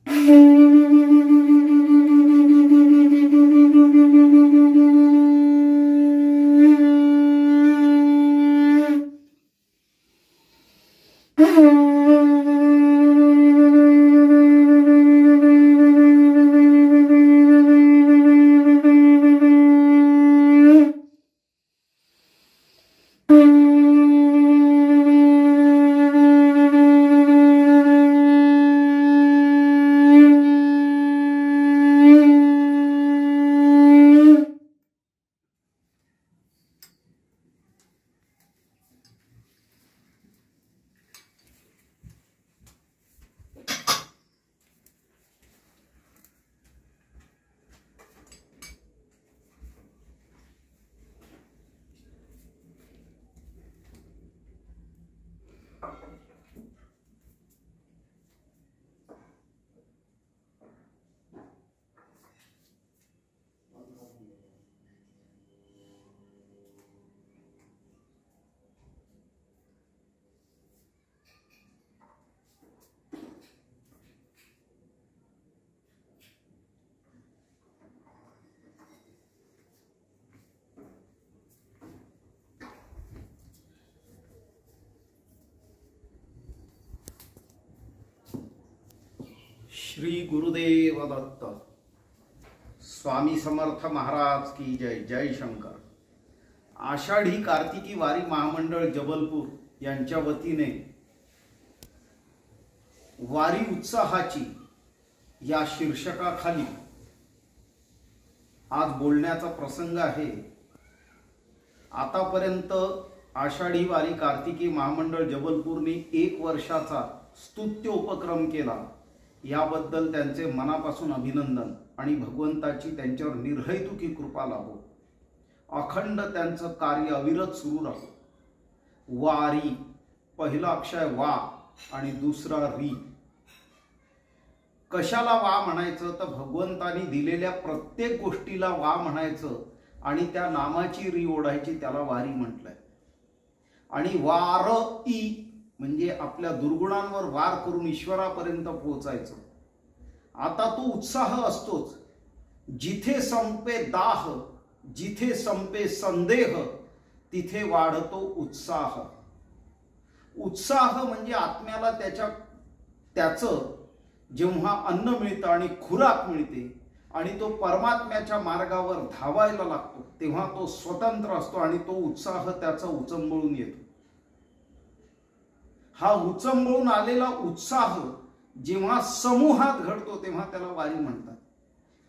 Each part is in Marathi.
श्री गुरुदेव दत्त। स्वामी समर्थ महाराज की जय। जय शंकर। आषाढी कार्तिकी वारी महामंडळ जबलपूर यांच्या वतीने वारी उत्साहाची या शीर्षकाखाली आज बोलण्याचा प्रसंग आहे। आतापर्यंत आषाढी वारी कार्तिकी महामंडळ जबलपूरनी 1 वर्षाचा स्तुत्य उपक्रम केला, याबद्दल त्यांचे मनापासून अभिनंदन आणि भगवंताची त्यांच्यावर निर्हैतुकी कृपा लाभो। अखंड त्यांचं कार्य अविरत सुरू राहो। वारी, पहिला अक्षय वा आणि दुसरा री। कशाला वा म्हणायचं तर भगवंतानी दिलेल्या प्रत्येक गोष्टीला वा म्हणायचं आणि त्या नामाची री ओढायची, त्याला वारी म्हटलंय। आणि वार ई म्हणजे आपल्या दुर्गुणांवर वार करून ईश्वरापर्यंत पोहोचायचं। आता तो उत्साह असतोच। जिथे संपे दाह, जिथे संपे संदेह, तिथे वाढतो उत्साह। उत्साह म्हणजे आत्म्याला त्याचं जेव्हा अन्न मिळतं आणि खुराक मिळते आणि तो परमात्म्याच्या मार्गावर धावायला लागतो, तेव्हा तो स्वतंत्र असतो आणि तो उत्साह त्याचा उचंबळून येतो। हा उचंबळून आलेला उत्साह जेव्हा समूहात घडतो तेव्हा त्याला वारी म्हणतात।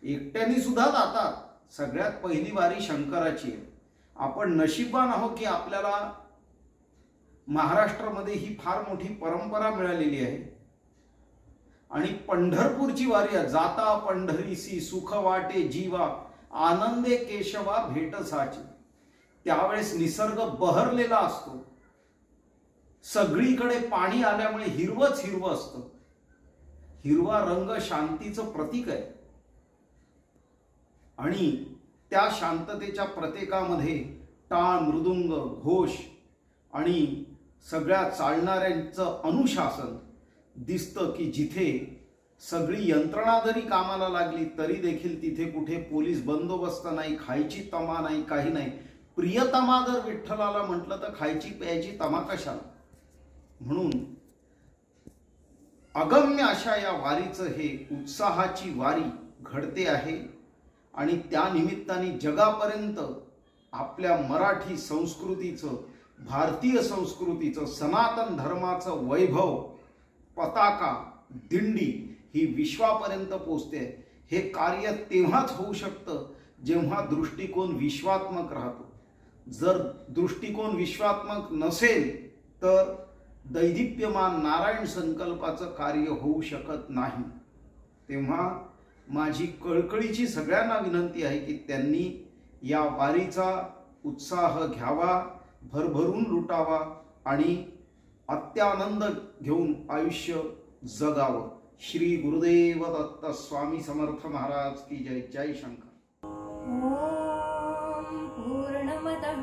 एकट्याने सुद्धा जातात। सगळ्यात पहिली वारी शंकराची आहे। आपण नशीबवान आहोत की आपल्याला महाराष्ट्रामध्ये ही फार मोठी परंपरा मिळालेली आहे। आणि पंढरपूरची वारी आहे। जाता पंढरीसी सुख वाटे जीवा, आनंदे केशवा भेट साची। त्यावेळेस निसर्ग बहरलेला असतो, सगळीकडे पाणी आल्यामुळे हिरवंच हिरवं असतं। हिरवा रंग शांतीचं प्रतीक आहे आणि त्या शांततेच्या प्रतीकामध्ये टाळ, मृदुंग, घोष आणि सगळ्या चालणाऱ्यांचं अनुशासन दिसतं की जिथे सगळी यंत्रणा जरी कामाला लागली तरी देखील तिथे कुठे पोलीस बंदोबस्त नाही, खायची तमा नाही, काही नाही। प्रियतमा जर विठ्ठलाला म्हटलं तर खायची प्यायची तमा कशाला। म्हणून अगम्य अशा या वारीचं हे उत्साहाची वारी घडते आहे आणि त्या निमित्ताने जगापर्यंत आपल्या मराठी संस्कृतीचं, भारतीय संस्कृतीचं, सनातन धर्माचं वैभव, पताका, दिंडी ही विश्वापर्यंत पोहोचते। हे कार्य तेव्हाच होऊ शकतं जेव्हा दृष्टिकोन विश्वात्मक राहतो। जर दृष्टिकोन विश्वात्मक नसेल तर दैदिप्यमान नारायण संकल्पाचं कार्य होऊ शकत नाही। तेव्हा माझी कळकळीची सगळ्यांना विनंती आहे की त्यांनी या वारीचा उत्साह घ्यावा, भरभरून लुटावा आणि अत्यानंद घेऊन आयुष्य जगावं। श्री गुरुदेव दत्त। स्वामी समर्थ महाराज की जय। जय शंकर। ओम पूर्णमदः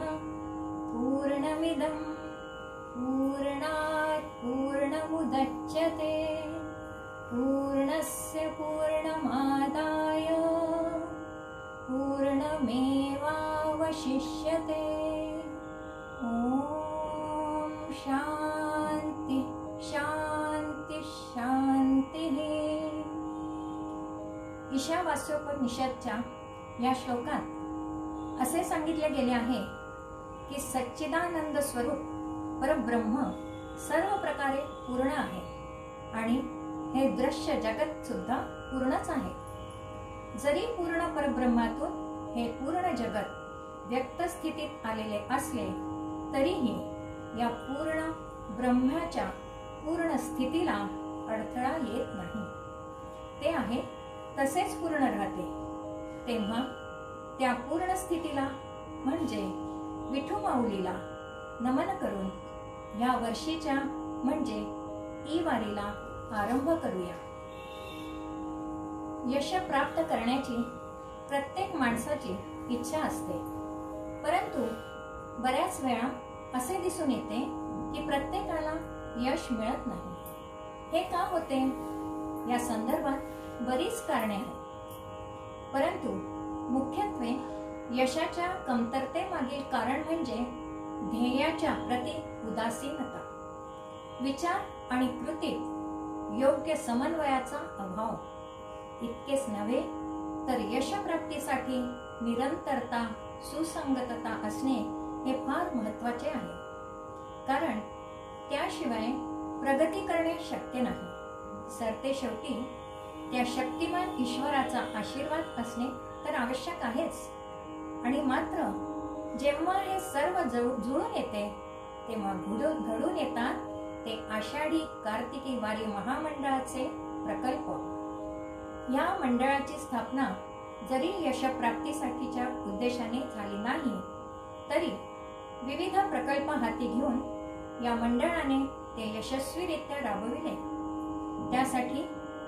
पूर्णमिदं पूर्णात् पूर्णमुदच्यते पूर्णस्य वशिष्यते। ओम शांति शांति शांतिः। ईशावास्योपनिषदच्या या श्लोकात असे सांगितले गेले आहे की सच्चिदानंद स्वरूप परब्रह्म सर्व प्रकारे पूर्ण आहे आणि हे दृश्य जगत सुद्धा पूर्णच आहे। जरी पूर्ण परब्रह्मातून हे पूर्ण जगत व्यक्त स्थितीत आलेले असले तरीही या पूर्ण ब्रह्माच्या पूर्ण स्थितीला अडथळा येत नाही। ते आहे तसेच पूर्ण राहते। तेव्हा त्या पूर्ण स्थितीला म्हणजे विठू माऊलीला नमन करून या वर्षीच्या म्हणजे ई वारीला आरंभ करूया। यश प्राप्त करण्याची प्रत्येक माणसाची इच्छा असते, परंतु बऱ्याच वेळा असे दिसून येते की प्रत्येकाला यश मिळत नाही। हे का होते? या संदर्भात बरीच कारणे आहेत, परंतु मुख्यत्वे यशाच्या कमतरतेमागील कारण म्हणजे ध्येयाच्या प्रति उदासीनता, विचार आणि कृतीत योग्य समन्वयाचा अभाव। इतकेच नव्हे तर यशप्राप्तीसाठी निरंतरता सुसंगतता असणे हे फार महत्त्वाचे आहे, कारण त्याशिवाय प्रगती करणे शक्य नाही। सरते शेवटी त्या शक्तिमान ईश्वराचा आशीर्वाद असणे तर आवश्यक आहेच, आणि मात्र जेव्हा हे सर्व जुळून येते तेव्हा घडून येतात ते आषाढी कार्तिकी वारी महामंडळाचे प्रकल्प। या मंडळाची स्थापना जरी यशप्राप्तीसाठीच्या उद्देशाने झाली नाही तरी विविध प्रकल्प हाती घेऊन या मंडळाने ते यशस्वीरित्या राबविले। त्यासाठी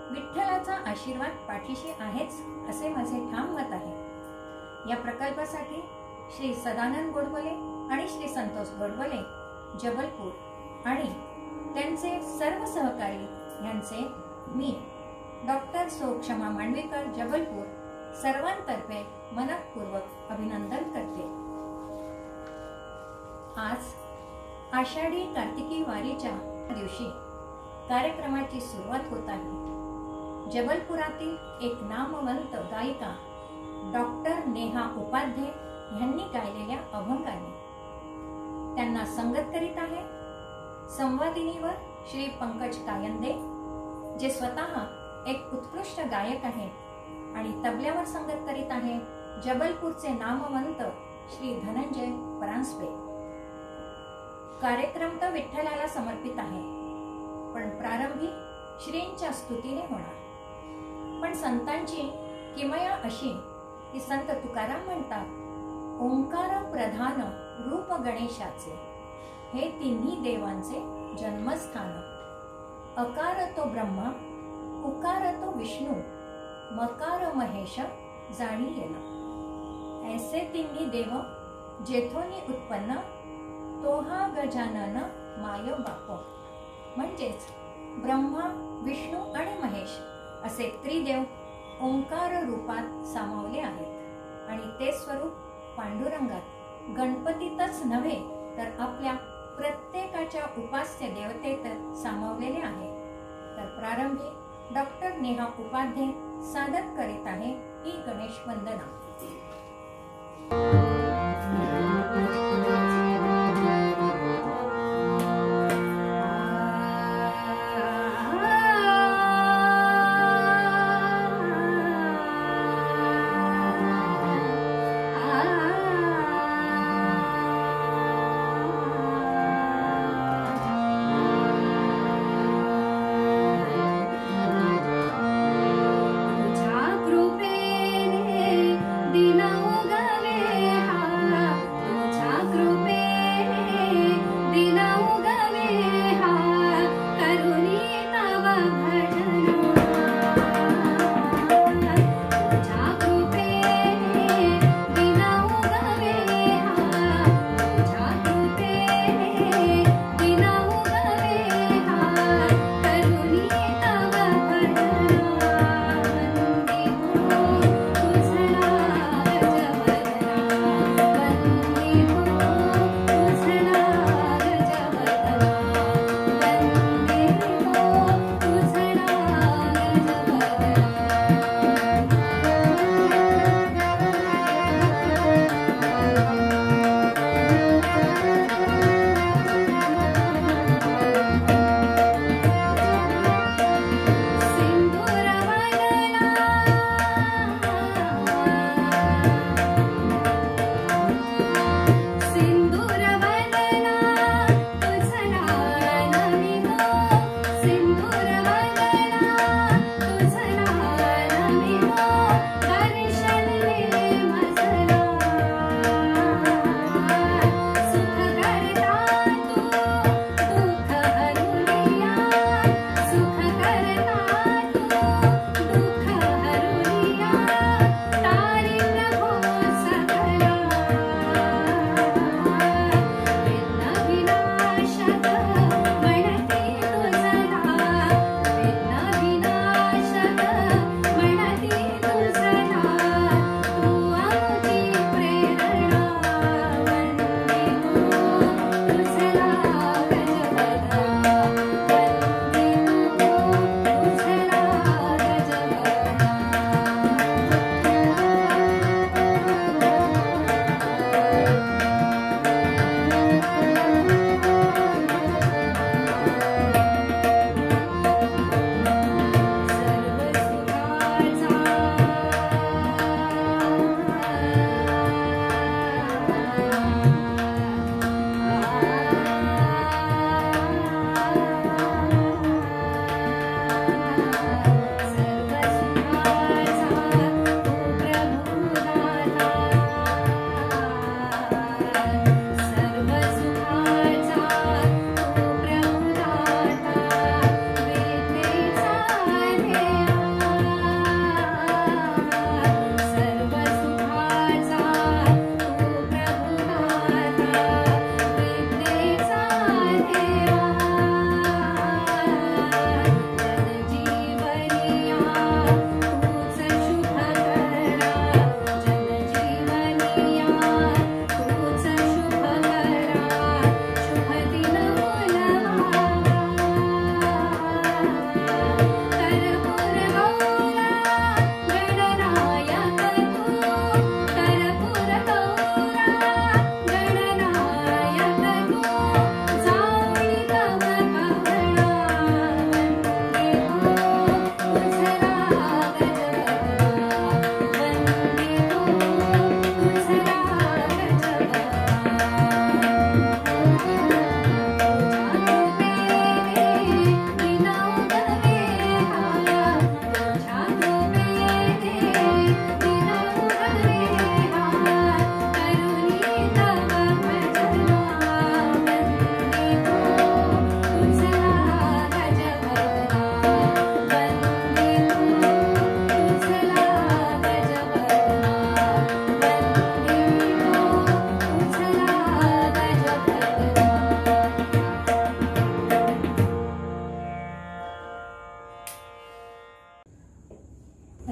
विठ्ठलाचा आशीर्वाद पाठीशी आहेच असे माझे ठाम मत आहे। या प्रकल्पासाठी श्री सदानंद गोडबोले आणि श्री संतोष गोडबोले जबलपूर आणि त्यांचे सर्व सहकारी यांचे मी डॉक्टर सौ क्षमा मांडवीकर जबलपूर सर्वांतर्फे मनपूर्वक अभिनंदन करते। आज आषाढी कार्तिकी वारीच्या दिवशी कार्यक्रमाची सुरुवात होत आहे। जबलपुरातील एक नामवंत गायिका डॉक्टर नेहा उपाध्ये यांनी गायलेल्या अभंगाने त्यांना संगत करीत आहे संवादिनीवर श्री पंकज कायंदे, जे स्वतः एक उत्कृष्ट गायक आहे, आणि तबल्यावर संगत करीत आहे जबलपूरचे नामवंत श्री धनंजय परांजपे। कार्यक्रम तर विठ्ठलाला समर्पित आहे, पण प्रारंभी श्रींच्या स्तुतीने होणार। पण संतांची किमया अशी की संत तुकाराम म्हणतात, ओंकार प्रधान रूप गणेशाचे, हे तिन्ही देवांचे जन्मस्थान। अकार तो ब्रह्मा, उकार तो विष्णू, मकार महेश जाणी येना। ऐसे तिन्ही देव जेथोनी उत्पन्न, तोहा गजानन माय बाप। म्हणजेच ब्रह्मा, विष्णू आणि महेश असे त्रिदेव ओंकार रूपात सामावले आहेत, आणि ते स्वरूप पांडुरंगात गणपतीतच नव्हे तर आपल्या प्रत्येकाच्या उपास्य देवतेत सामावलेले आहे। तर प्रारंभी डॉक्टर नेहा उपाध्ये सादर करीत आहे ही गणेश वंदना। कृपेने दिन उगले हा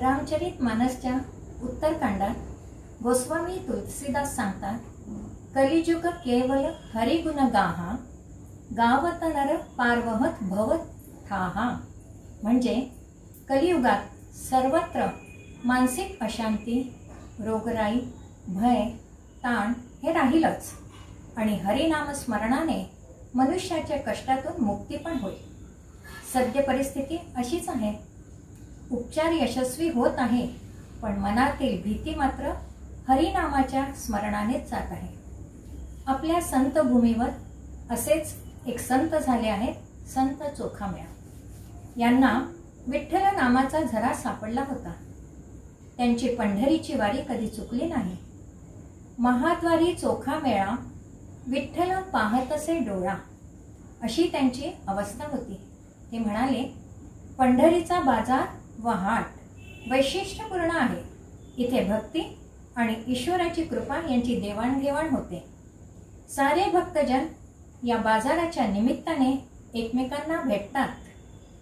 रामचरित मानसच्या उत्तरकांडात गोस्वामी तुलसीदास सांगतात, कलिजुग केवल हरिगुण गाहा, गावत नर पारवहत भवत ठाहा. म्हणजे कलियुगात सर्वत्र मानसिक अशांती, रोगराई, भय, ताण हे राहीलच आणि हरिनाम स्मरणाने मनुष्याच्या कष्टातून मुक्ती पण होईल. सद्य परिस्थिती अशीच आहे. उपचार यशस्वी होत आहे, पण मनातील भीती मात्र हरिनामाच्या स्मरणानेच जात आहे. आपल्या संत भूमीवर असेच एक संत झाले आहेत, संत चोखामेळा. यांना विठ्ठल नामाचा झरा सापडला होता. त्यांची पंढरीची वारी कधी चुकली नाही. महाद्वारी चोखामेळा, विठ्ठल पाहतसे डोळा, अशी त्यांची अवस्था होती. ते म्हणाले, पंढरीचा बाजार व हाट वैशिष्ट्यपूर्ण आहे. इथे भक्ती आणि ईश्वराची कृपा यांची देवाणघेवाण होते. सारे भक्तजन या बाजाराच्या निमित्ताने एकमेकांना भेटतात.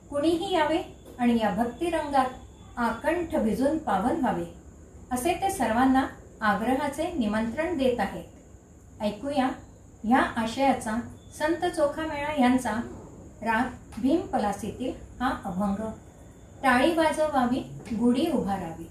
कुणीही यावे आणि या भक्तिरंगात आकंठ भिजून पावन व्हावे, असे ते सर्वांना आग्रहाचे निमंत्रण देत आहेत. ऐकूया ह्या आशयाचा संत चोखामेळा यांचा राग भीम पलासीतील हा अभंग. टाळी वाजवावी, गुढी उभारावी.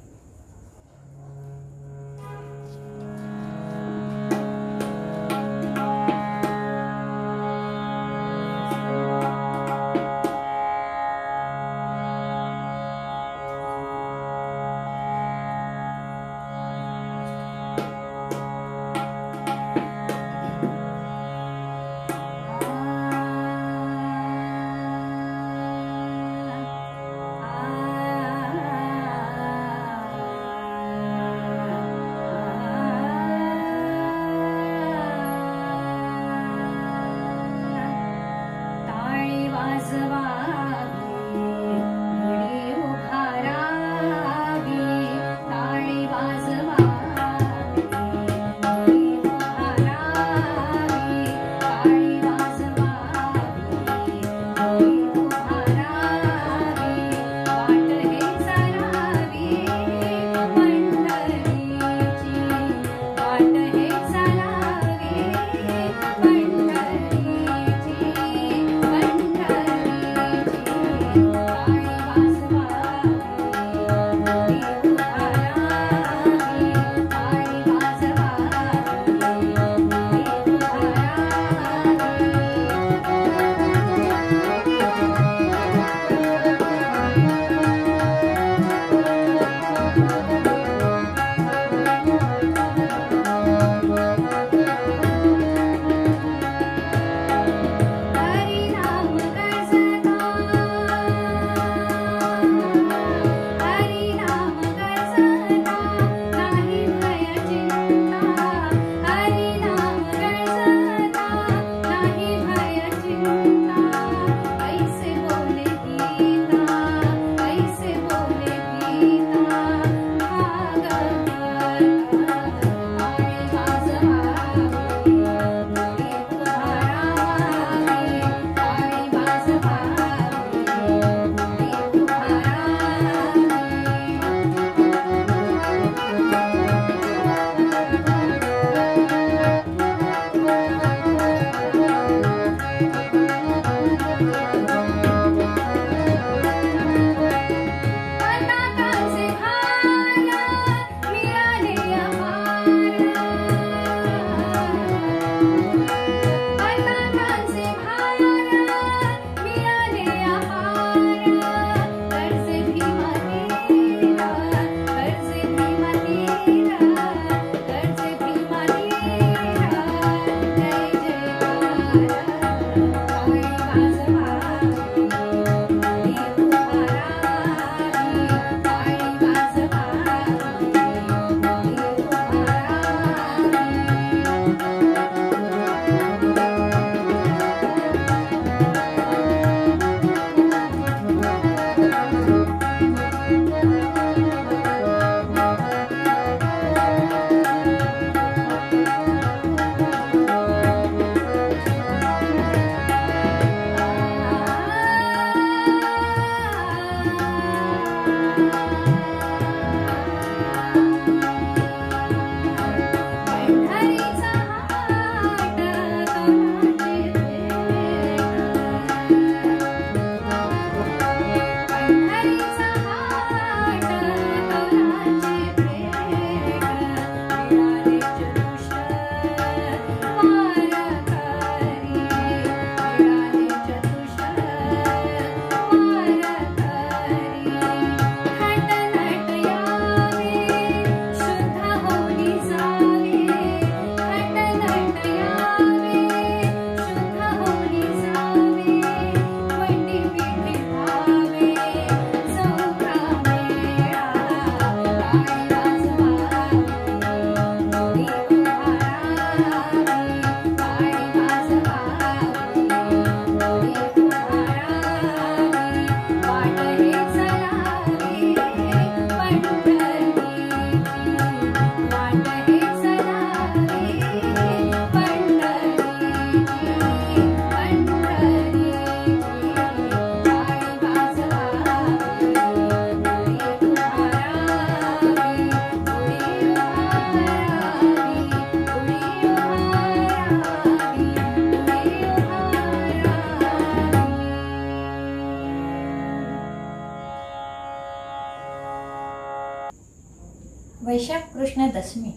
वैशाख कृष्ण दशमी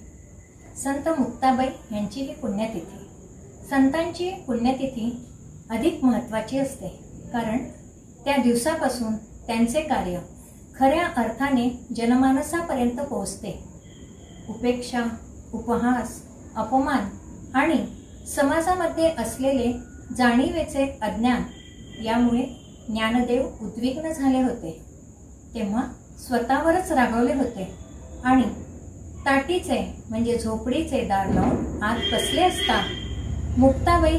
संत मुक्ताबाई यांची ही पुण्यतिथी. संतांची पुण्यतिथी अधिक महत्त्वाची असते, कारण त्या दिवसापासून त्यांचे कार्य खऱ्या अर्थाने जनमानसापर्यंत पोहोचते. उपेक्षा, उपहास, अपमान आणि समाजामध्ये असलेले जाणीवेचे अज्ञान यामुळे ज्ञानदेव उद्विग्न झाले होते. तेव्हा स्वतःवरच रागवले होते आणि ताटीचे म्हणजे झोपडीचे दार लावून आत बसले असता मुक्ताबाई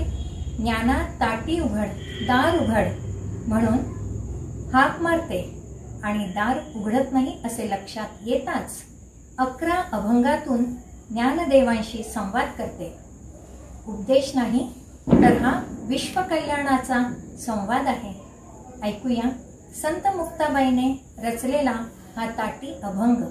ज्ञाना ताटी उघड, दार उघड म्हणून हाक मारते आणि दार उघडत नाही असे लक्षात येताच 11 अभंगातून ज्ञानदेवांशी संवाद करते. उपदेश नाही तर हा विश्वकल्याणाचा संवाद आहे. ऐकूया संत मुक्ताबाईने रचलेला हा ताटी अभंग.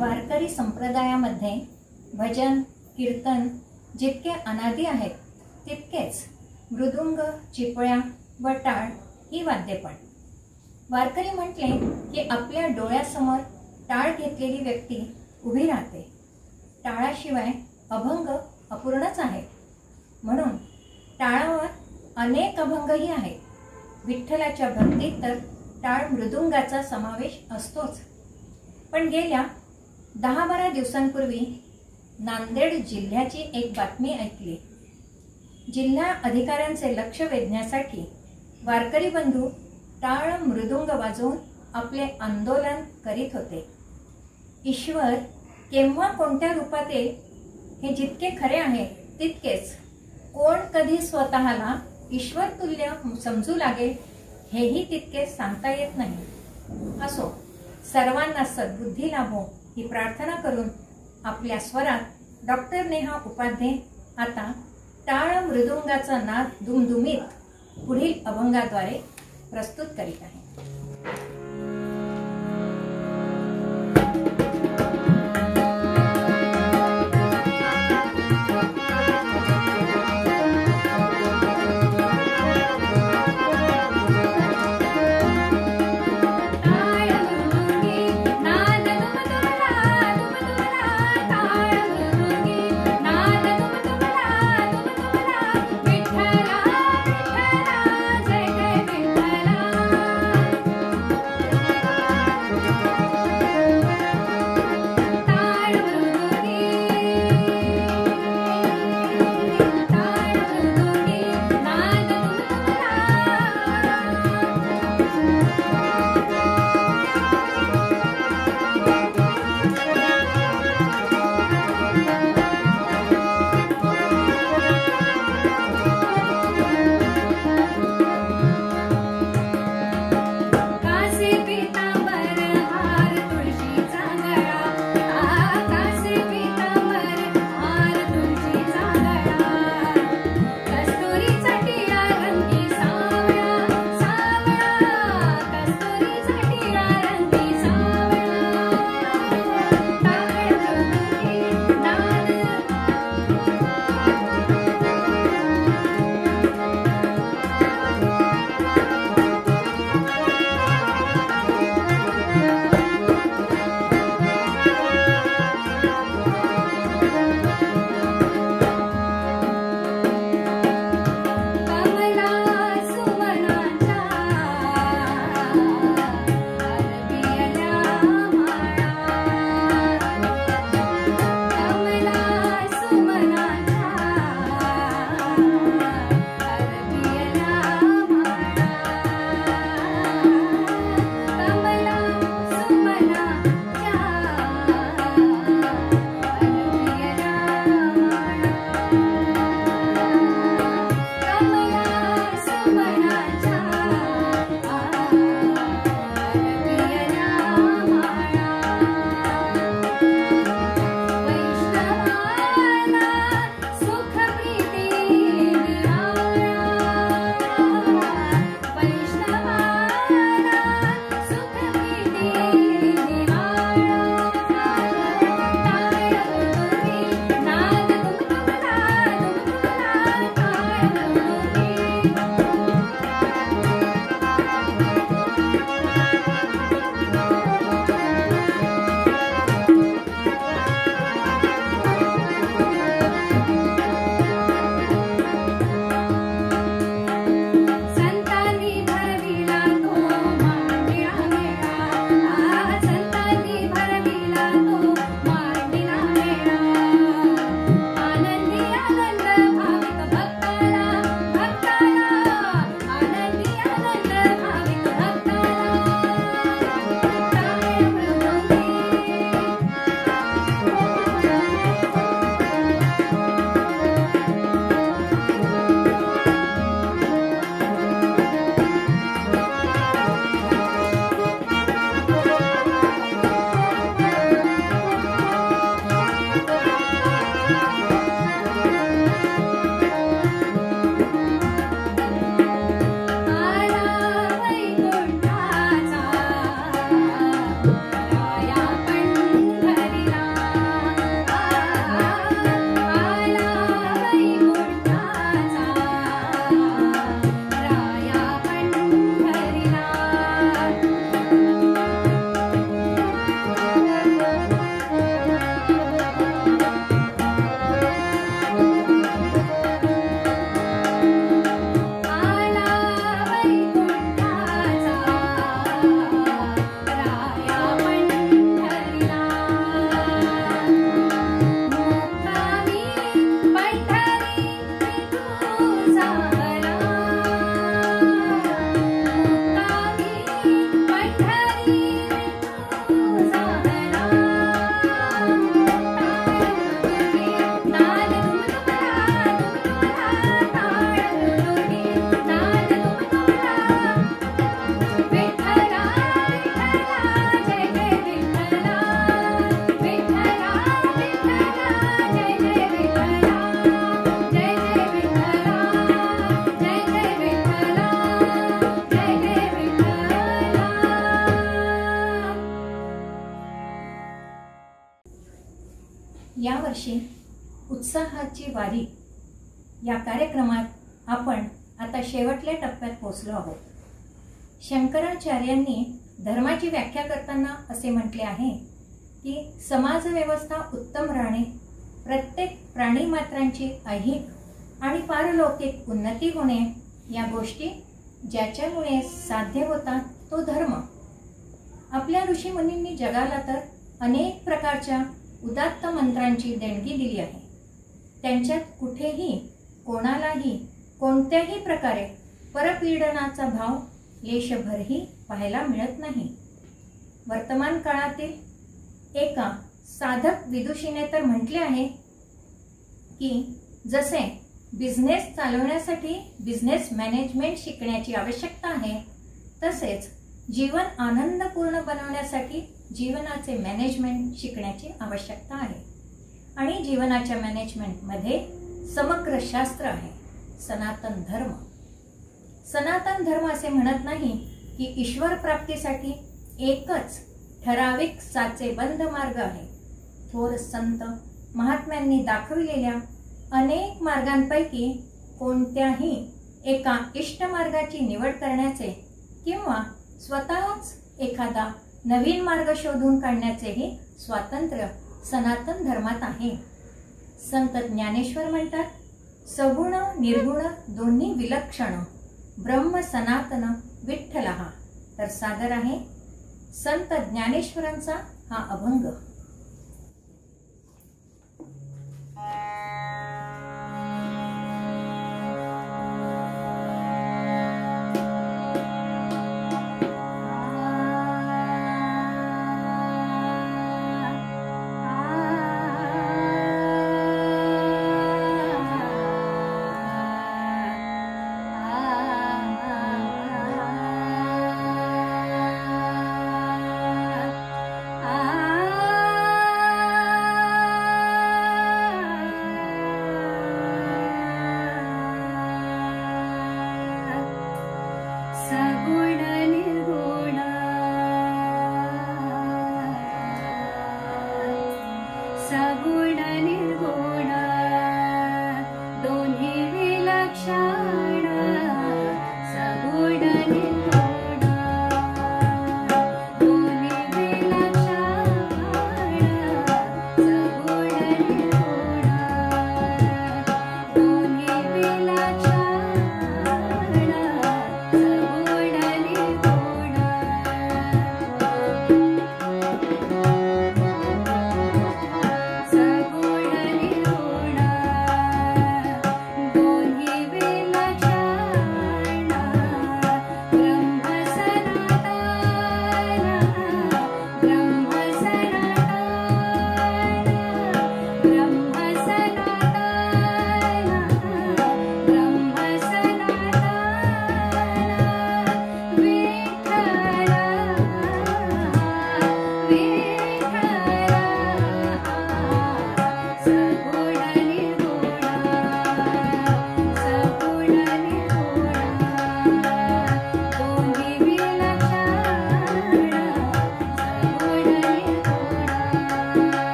वारकरी संप्रदायामध्ये भजन कीर्तन जितके अनादी आहेत तितकेच मृदुंग, चिपळ्या व टाळ ही वाद्ये पण. वारकरी म्हटले की आपल्या डोळ्यासमोर टाळ घेतलेली व्यक्ती उभी राहते. टाळाशिवाय अभंग अपूर्णच आहे. म्हणून टाळावर अनेक अभंगही आहेत. विठ्ठलाच्या भक्तीत तर टाळ मृदुंगाचा समावेश असतोच. पण गेल्या 10-12 दिवसांपूर्वी नांदेड जिल्ह्याची एक बातमी ऐकली. जिल्हा अधिकाऱ्यांचे लक्ष वेधण्यासाठी वारकरी बंधू टाळ मृदुंग वाजवून आपले आंदोलन करीत होते. ईश्वर केव्हा कोणत्या रूपात येईल हे जितके खरे आहे तितकेच कोण कधी स्वतःला ईश्वर तुल्य समजू लागेल हेही तितके सांगता येत नाही. असो, सर्वांना सद्बुद्धी लाभो ही प्रार्थना करून आपल्या स्वरात डॉक्टर नेहा उपाध्ये आता टाळ मृदुंगाचा नाद दुमदुमीत पुढील अभंगाद्वारे प्रस्तुत करीत आहे. वर्षी उत्साहाची वारी या कार्यक्रमात आपण आता शेवटल्या टप्प्यात पोहोचलो आहोत। शंकराचार्यांनी धर्माची व्याख्या करताना असे म्हटले आहे की समाज व्यवस्था उत्तम राहणे, प्रत्येक प्राणी मात्रांची ऐहिक आणि पारलौकिक उन्नती होणे या गोष्टी ज्याच्यामुळे साध्य होतात तो धर्म। आपल्या ऋषीमुनींनी जगाला तर अनेक प्रकारच्या उदात्त मंत्रांची देणगी दिली आहे। त्यांच्यात कुठेही कोणालाही कोणत्याही प्रकारे परपीडनाचा भाव लेशभरही पाहायला मिळत नाही। वर्तमान काळातील एका साधक विदुषीने तर म्हटले आहे की जसे बिझनेस चालवण्यासाठी बिझनेस मॅनेजमेंट शिकण्याची आवश्यकता आहे, तसेच जीवन आनंदपूर्ण बनवण्यासाठी जीवनाचे मॅनेजमेंट शिकण्याची आवश्यकता आहे। आणि जीवनाच्या मॅनेजमेंटमध्ये समग्र शास्त्र आहे, सनातन धर्म। सनातन धर्म असे म्हणत नाही की ईश्वर प्राप्तीसाठी एकच ठराविक साचेबंद मार्ग आहे। थोर संत महात्म्यांनी दाखविलेल्या अनेक मार्गांपैकी कोणत्याही एका इष्ट मार्गाची निवड करण्याचे किंवा स्वतःच एखादा नवीन मार्ग शोधून काढण्याचेही स्वातंत्र्य सनातन धर्मात आहे। संत ज्ञानेश्वर म्हणतात, सगुण निर्गुण दोन्ही विलक्षण, ब्रह्म सनातन विठ्ठलहा। तर सादर आहे संत ज्ञानेश्वरांचा हा अभंग। सगुण निर्गुण सगुण निर्गुण दोन्ही विलक्षण, सगुण निर्गुण